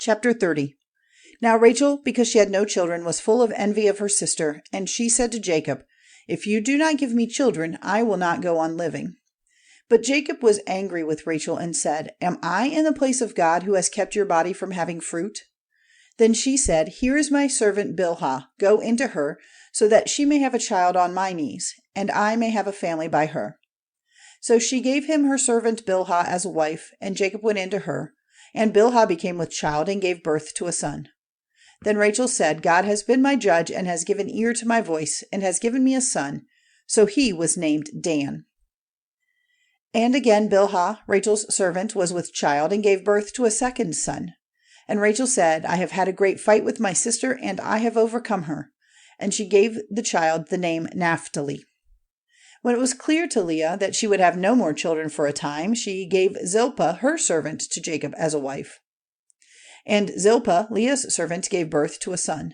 Chapter 30. Now Rachel, because she had no children, was full of envy of her sister, and she said to Jacob, "If you do not give me children, I will not go on living." But Jacob was angry with Rachel and said, "Am I in the place of God who has kept your body from having fruit?" Then she said, "Here is my servant Bilhah. Go into her, so that she may have a child on my knees, and I may have a family by her." So she gave him her servant Bilhah as a wife, and Jacob went into her. And Bilhah became with child and gave birth to a son. Then Rachel said, "God has been my judge and has given ear to my voice and has given me a son." So he was named Dan. And again Bilhah, Rachel's servant, was with child and gave birth to a second son. And Rachel said, "I have had a great fight with my sister, and I have overcome her." And she gave the child the name Naphtali. When it was clear to Leah that she would have no more children for a time, she gave Zilpah, her servant, to Jacob as a wife. And Zilpah, Leah's servant, gave birth to a son.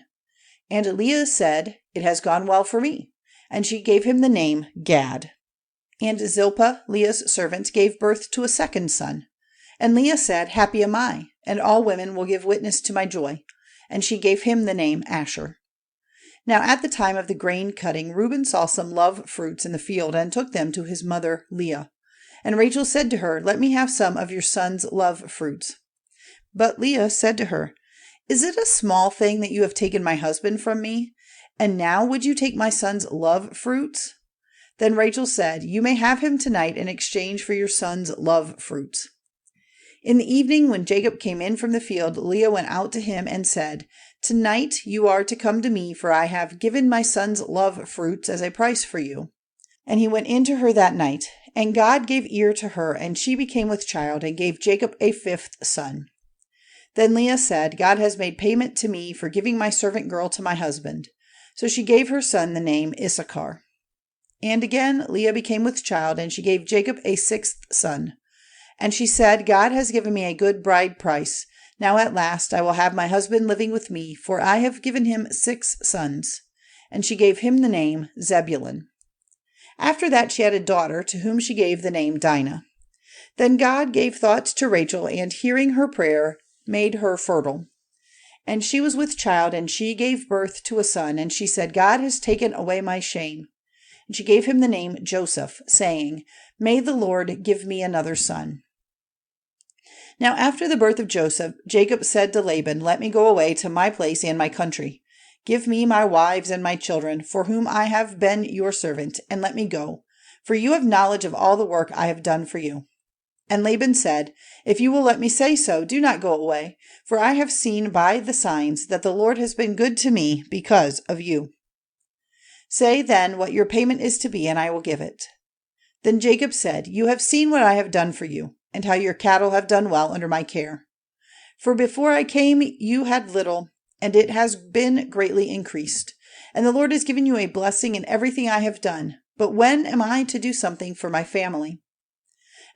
And Leah said, "It has gone well for me." And she gave him the name Gad. And Zilpah, Leah's servant, gave birth to a second son. And Leah said, "Happy am I, and all women will give witness to my joy." And she gave him the name Asher. Now at the time of the grain cutting, Reuben saw some love fruits in the field and took them to his mother Leah. And Rachel said to her, "Let me have some of your son's love fruits." But Leah said to her, "Is it a small thing that you have taken my husband from me? And now would you take my son's love fruits?" Then Rachel said, "You may have him tonight in exchange for your son's love fruits." In the evening, when Jacob came in from the field, Leah went out to him and said, "Tonight you are to come to me, for I have given my son's love fruits as a price for you." And he went in to her that night, and God gave ear to her, and she became with child, and gave Jacob a fifth son. Then Leah said, "God has made payment to me for giving my servant girl to my husband." So she gave her son the name Issachar. And again Leah became with child, and she gave Jacob a sixth son. And she said, "God has given me a good bride price. Now at last I will have my husband living with me, for I have given him 6 sons." And she gave him the name Zebulun. After that she had a daughter, to whom she gave the name Dinah. Then God gave thought to Rachel, and hearing her prayer, made her fertile. And she was with child, and she gave birth to a son, and she said, "God has taken away my shame." And she gave him the name Joseph, saying, "May the Lord give me another son." Now after the birth of Joseph, Jacob said to Laban, "Let me go away to my place and my country. Give me my wives and my children, for whom I have been your servant, and let me go, for you have knowledge of all the work I have done for you." And Laban said, "If you will let me say so, do not go away, for I have seen by the signs that the Lord has been good to me because of you. Say then what your payment is to be, and I will give it." Then Jacob said, "You have seen what I have done for you, and how your cattle have done well under my care. For before I came you had little, and it has been greatly increased. And the Lord has given you a blessing in everything I have done. But when am I to do something for my family?"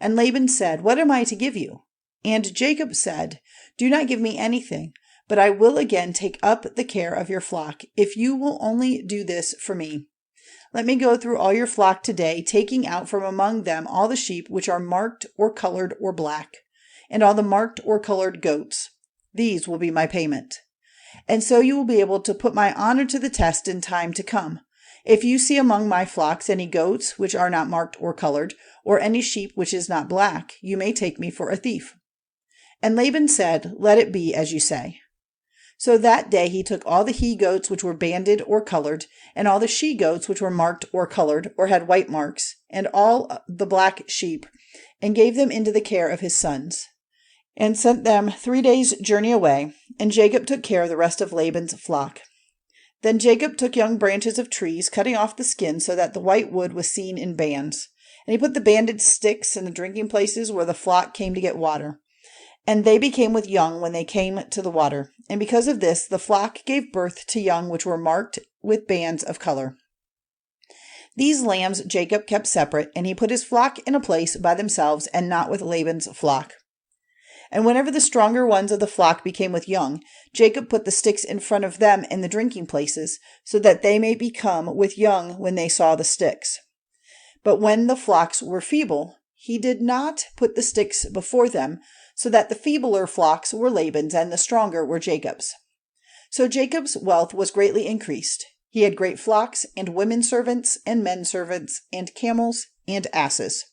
And Laban said, "What am I to give you?" And Jacob said, "Do not give me anything, but I will again take up the care of your flock, if you will only do this for me. Let me go through all your flock today, taking out from among them all the sheep which are marked or colored or black, and all the marked or colored goats. These will be my payment. And so you will be able to put my honor to the test in time to come. If you see among my flocks any goats which are not marked or colored, or any sheep which is not black, you may take me for a thief." And Laban said, "Let it be as you say." So that day he took all the he-goats which were banded or colored, and all the she-goats which were marked or colored, or had white marks, and all the black sheep, and gave them into the care of his sons, and sent them 3 days' journey away, and Jacob took care of the rest of Laban's flock. Then Jacob took young branches of trees, cutting off the skin so that the white wood was seen in bands, and he put the banded sticks in the drinking places where the flock came to get water. And they became with young when they came to the water. And because of this, the flock gave birth to young which were marked with bands of color. These lambs Jacob kept separate, and he put his flock in a place by themselves, and not with Laban's flock. And whenever the stronger ones of the flock became with young, Jacob put the sticks in front of them in the drinking places, so that they may become with young when they saw the sticks. But when the flocks were feeble, he did not put the sticks before them, so that the feebler flocks were Laban's and the stronger were Jacob's. So Jacob's wealth was greatly increased. He had great flocks, and women servants, and men servants, and camels, and asses.